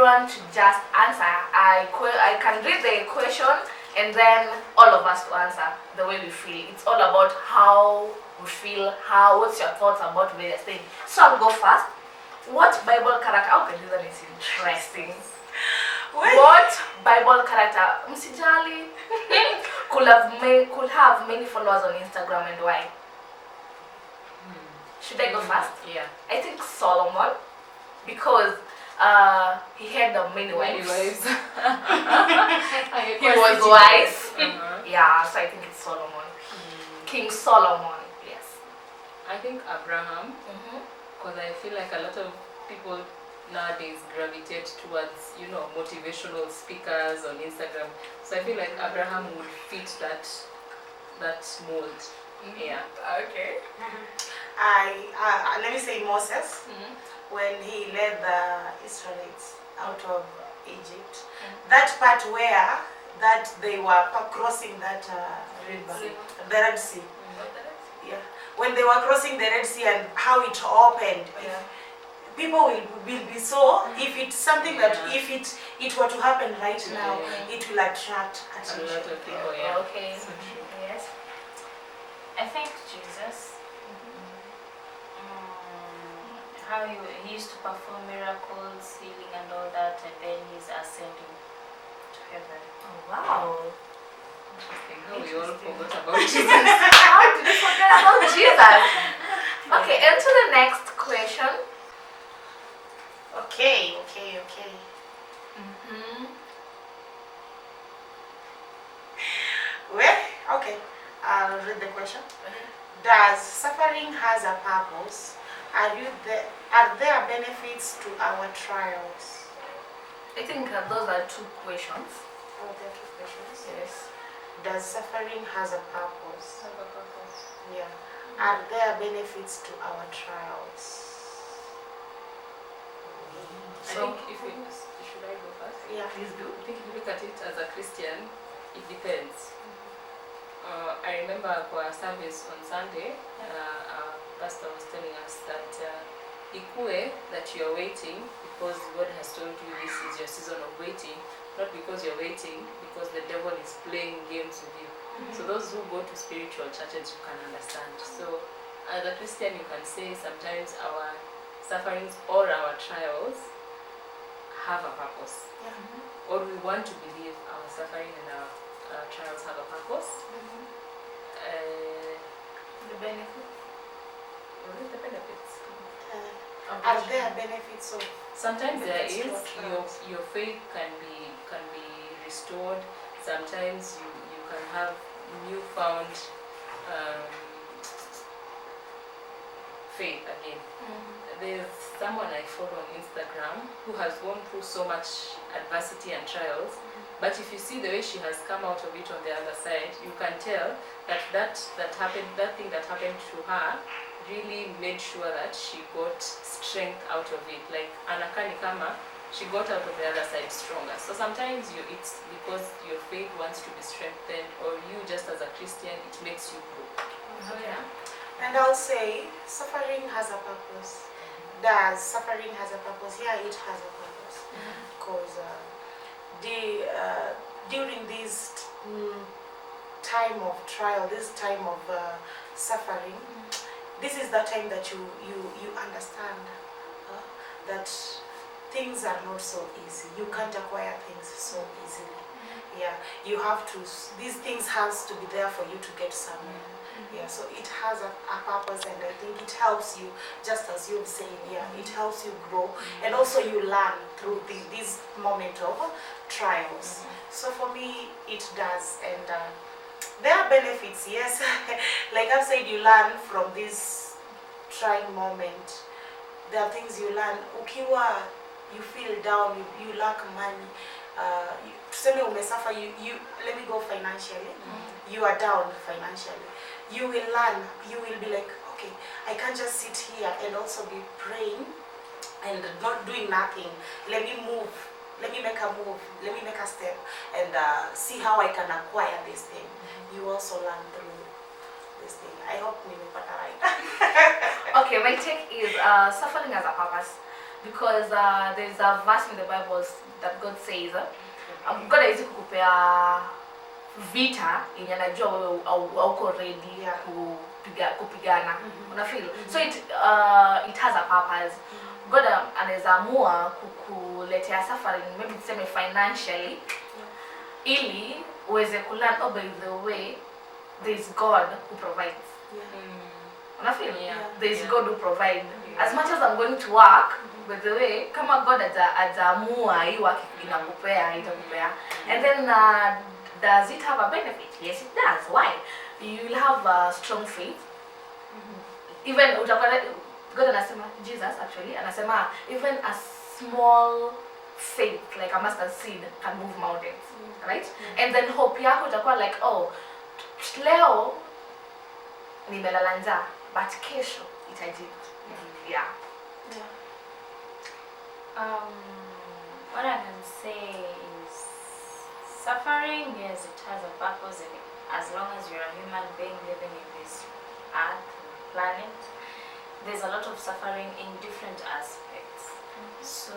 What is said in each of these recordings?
everyone should just answer. I can read the question and then all of us to answer the way we feel. It's all about how we feel, what's your thoughts about various things. So I'll go first. What Bible character, okay, this one is interesting. What Bible character, Msijali, could have many followers on Instagram and why? Should I go first? Yeah. I think Solomon, because he had many wives. He was wise. Yeah, so I think it's Solomon. King Solomon, yes. I think Abraham, because I feel like a lot of people nowadays gravitate towards, motivational speakers on Instagram. So I feel like Abraham would fit that mold. Yeah. Okay. Let me say Moses, when he led the Israelites out of Egypt. That part where that they were crossing that river, the Red Sea. Yeah. When they were crossing the Red Sea and how it opened. Yeah. People will be so, if it's something that if it were to happen right now, it will attract attention. A lot of people, yeah. Okay. So true. Yes. I think Jesus. How he used to perform miracles, healing and all that, and then he's ascending to heaven. Oh wow. We all forgot about Jesus. How did you forget about Jesus? Okay, and to the next question. Okay. Well, okay. I'll read the question. Does suffering has a purpose? Are there benefits to our trials? I think those are two questions. Oh, there are two questions. Yes. Does suffering has a purpose? Have a purpose. Yeah. Are there benefits to our trials? So, should I go first? Yeah. Please do. I think if you look at it as a Christian, it depends. I remember for a service on Sunday, our pastor was telling us that ikue that you're waiting because God has told you this is your season of waiting, not because you're waiting, because the devil is playing games with you. So those who go to spiritual churches, you can understand. So as a Christian, you can say sometimes our sufferings or our trials have a purpose. Or we want to believe our suffering and our trials have a purpose. The benefit. The benefits. Are there benefits of? Sometimes there Benefits is. to our trials. Your faith can be restored. Sometimes you can have newfound faith again. There's someone I follow on Instagram who has gone through so much adversity and trials, but if you see the way she has come out of it on the other side, you can tell that thing that happened to her really made sure that she got strength out of it. Like Anakani Kama, she got out of the other side stronger. So sometimes it's because your faith wants to be strengthened, or you just as a Christian, it makes you grow. Okay. And I'll say suffering has a purpose. Does suffering has a purpose? Yeah, it has a purpose. Because during this time of trial, this time of suffering, this is the time that you understand that things are not so easy. You can't acquire things so easily. Yeah, you have to. These things has to be there for you to get somewhere. Yeah, so it has a purpose, and I think it helps you, just as you've said. Yeah, it helps you grow, and also you learn through this moment of trials. So for me, it does, and there are benefits. Yes, like I've said, you learn from this trying moment. There are things you learn. Ukiwa, you feel down, you lack money. Tuseme umesuffer, you let me go financially. You are down financially. You will learn. You will be like, okay, I can't just sit here and also be praying and not doing nothing. Let me move. Let me make a move. Let me make a step and see how I can acquire this thing. You also learn through this thing. I hope nimepata right. Okay, my take is suffering has a purpose. because there's a verse in the Bible that God says God hawezi kukupea vita yenye anajua wewe hauko ready kupigana. Una feel? So it has a purpose. God anaweza amua kukuletea suffering, maybe tuseme financially, ili uweze kulearn, oh by the way there is God who provides. Una feel? There is God who provides. As much as I'm going to work, by the way, kama God ajaamua hii work inakupea, itakupea. And then does it have a benefit? Yes, it does. Why? You will have strong faith. Even God anasema, Jesus actually anasema, even a small faith like a mustard seed can move mountains, right? And then hope yako itakuwa like, oh, leo nimelala njaa, but kesho itajibu. Yeah. What I can say is suffering, yes, it has a purpose in it. As long as you're a human being living in this earth, planet, there's a lot of suffering in different aspects. So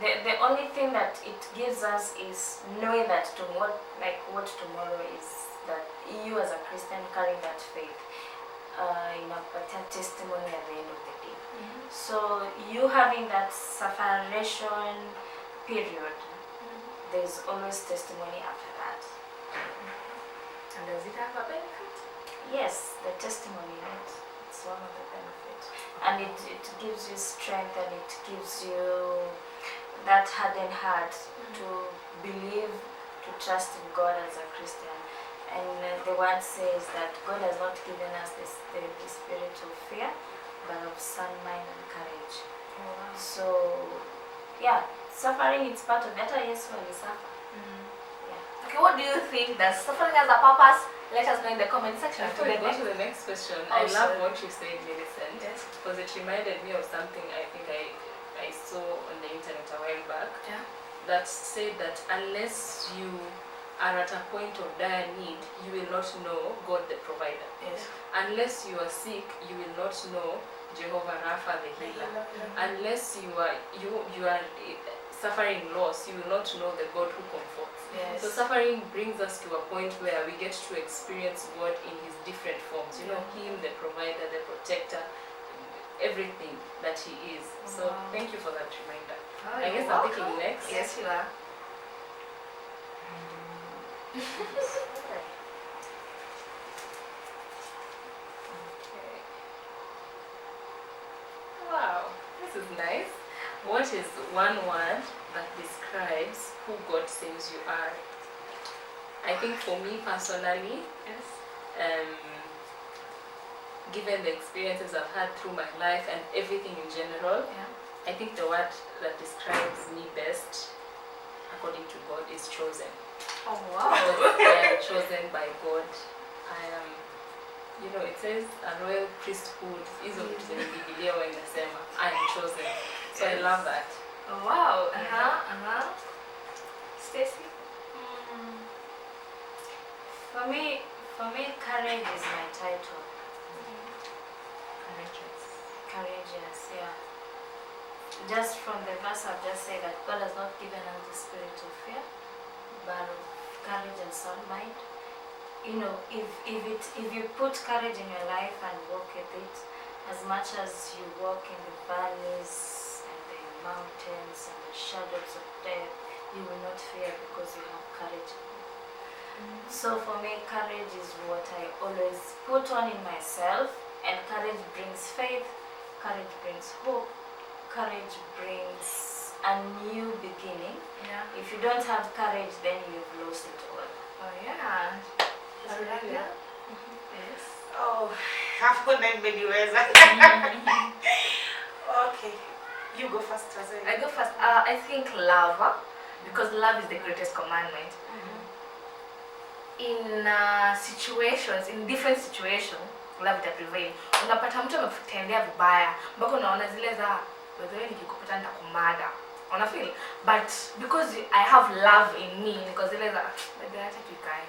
the only thing that it gives us is knowing that what tomorrow is, that you as a Christian carrying that faith in a testimony at the end of the day. So you having that sufferation period, there's always testimony after that. And does it have a benefit? Yes, the testimony, it's one of the benefits. And it gives you strength, and it gives you that hardened heart to believe, to trust in God as a Christian. And the word says that God has not given us the spirit of fear, but of sound mind and courage. So, yeah, suffering is part of it. Yes, when we suffer. Yeah. Okay, what do you think? Does suffering has a purpose? Let us know in the comment section. Before we go to the next question, I love what you said, Millicent, because it reminded me of something I think I saw on the internet a while back, that said that unless you are at a point of dire need, you will not know God the provider. Yes. Unless you are sick, you will not know Jehovah Rapha the healer. Unless you are suffering loss, you will not know the God who comforts. Yes. So suffering brings us to a point where we get to experience God in his different forms. You know, him, the provider, the protector, everything that he is. So thank you for that reminder. I guess I'm picking next. Yes, you are. Okay. Wow, this is nice. What is one word that describes who God says you are? I think for me personally, given the experiences I've had through my life and everything in general, I think the word that describes me best, according to God, is chosen. Oh wow. I am chosen by God. I am, you know, it says a royal priesthood. I am chosen. So I love that. Oh wow. Stacy? For me, courage is my title. Courageous, yeah. Just from the verse I've just said that God has not given us the spirit of fear, but of courage and sound mind. You know, if you put courage in your life and walk with it, as much as you walk in the valleys and the mountains and the shadows of death, you will not fear because you have courage. So for me, courage is what I always put on in myself, and courage brings faith, courage brings hope, courage brings a new beginning. Yeah. If you don't have courage, then you've lost it all. Oh yeah. Yes. Oh, hapo nimeliweza. Okay. You go first, Razelle. I go first. I think love, because love is the greatest commandment. In situations, in different situations, love ita prevail. Unapata mtu amekutendea vibaya, mpaka unaona zile za wewe nikikupata nitakumada. Una feel? But because I have love in me, because zile za baada hata tukae.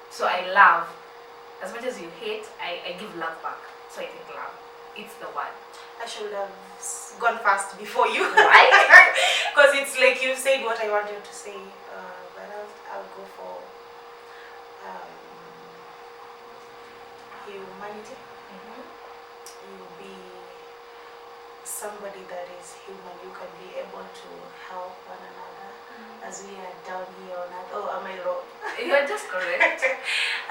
So I love. As much as you hate, I give love back. So I think love. it's the one. I should have gone fast before you. Why? Because it's like you said what I wanted to say. But I'll go for humanity. You be somebody that is human. You can be able to help one another as we are down here on earth. Oh, am I wrong? You're just correct.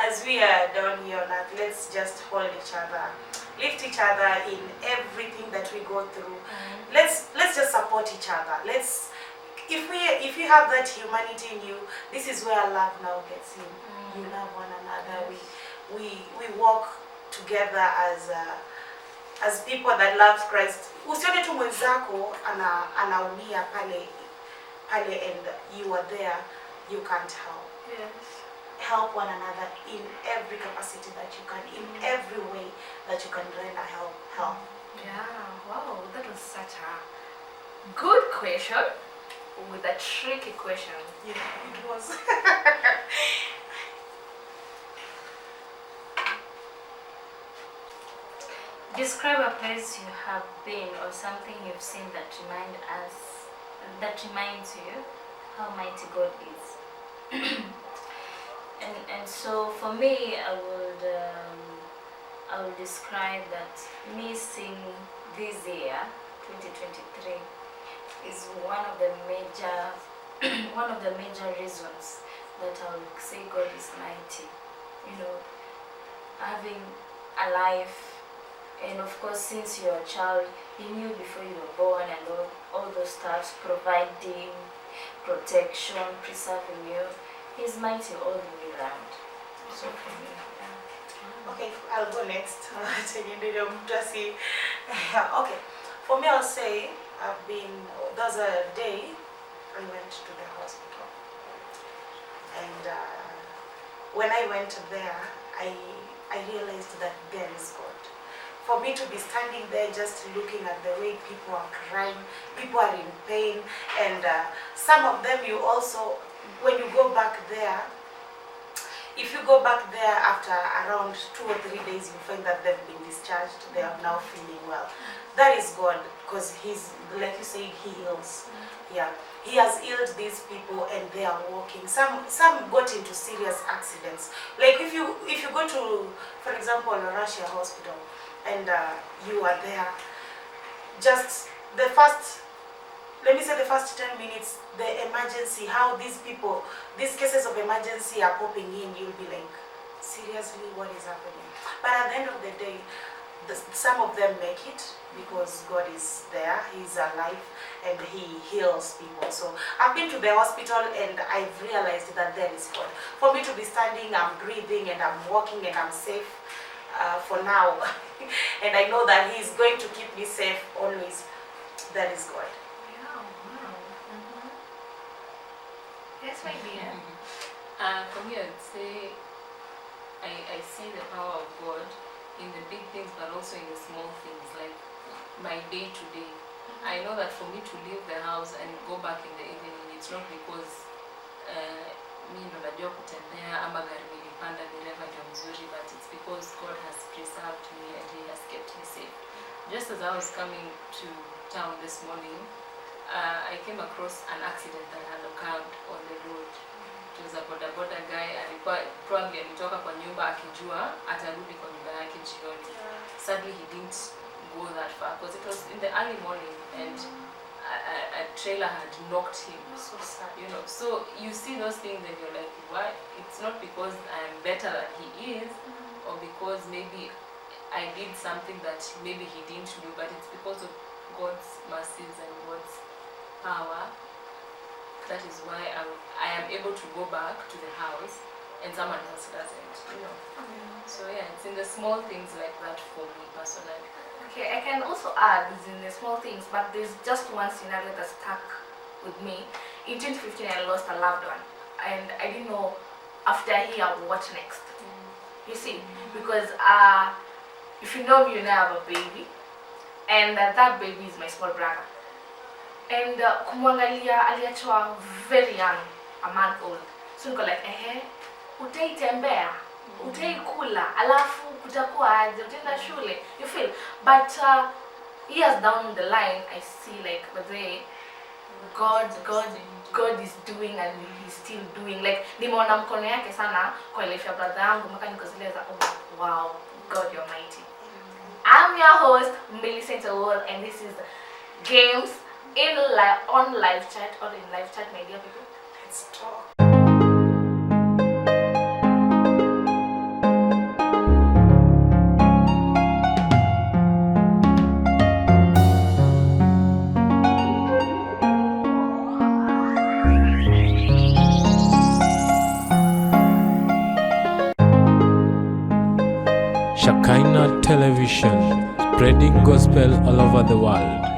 As we are down here on earth, let's just hold each other, lift each other in everything that we go through. Let's just support each other. If you have that humanity in you, this is where love now gets in. You love one another. We walk together as people that love Christ. Usione tu mwenzako anaumia pale and you are there, you can't help. Yes. Help one another in every capacity that you can, in every way that you can render help. Yeah, wow, that was such a good question with a tricky question. Yeah, it was. Describe a place you have been or something you've seen that reminds you how mighty God is. and so for me, I would describe that me seeing this year, 2023, is one of the major reasons that I would say God is mighty. You know, having a life. And of course, since you're a child, He knew before you were born and all those stuff, providing, protection, preserving you. He's mighty all the way around. So for me, yeah. Okay, I'll go next. Okay, for me, I'll say there's a day I went to the hospital. And when I went there, I realized that there is God. For me to be standing there just looking at the way people are crying, people are in pain, and some of them you also, when you go back there, if you go back there after around 2 or 3 days, you find that they've been discharged, they are now feeling well. That is God, because He's, like you said, He heals. Yeah, He has healed these people and they are walking. Some got into serious accidents. Like if you go to, for example, a Russia hospital, and you are there, just the first 10 minutes, the emergency, how these people, these cases of emergency are popping in, you'll be like, seriously, what is happening? But at the end of the day, some of them make it because God is there, He's alive, and He heals people. So I've been to the hospital and I've realized that there is God. For me to be standing, I'm breathing and I'm walking and I'm safe for now. And I know that He's going to keep me safe always. That is God. Yeah, wow. Yes, my dear. For me, I'd say I see the power of God in the big things, but also in the small things, like my day to day. I know that for me to leave the house and go back in the evening, it's not because mi ndo najua kutembea ama gari nilipanda dereva ndio mzuri, but it's because God has preserved me and He has kept me safe. Just as I was coming to town this morning, I came across an accident that had occurred on the road. It was a bodaboda guy, alikuwa probably alitoka kwa nyumba akijua atarudi kwa nyumba yake jioni. Sadly he didn't go that far because it was in the early morning and a trailer had knocked him. So sad. You know, so you see those things and you're like, why? It's not because I'm better than he is, or because maybe I did something that maybe he didn't do, but it's because of God's mercies and God's power. That is why I am able to go back to the house and someone else doesn't, you know. So yeah, it's in the small things like that for me personally. Okay, I can also add this in the small things, but there's just one scenario that stuck with me. In 2015, I lost a loved one, and I didn't know after here what next. You see, because if you know me, you know I have a baby, and that baby is my small brother. And kumwangalia aliachwa very young, a month old. So niko like, utaitembea, utaikula, alafu utakuwa aje, utaenda shule, you feel. But years down the line, I see like the way God is doing and he's still doing. Like nimeona mkono yake sana kwa life ya brother yangu mpaka niko zile za wow, God you're mighty. I'm your host, Millicent Owol, and this is Games on Live Chat or in Live Chat, my dear people. Let's talk. Shekinah Television, spreading gospel all over the world.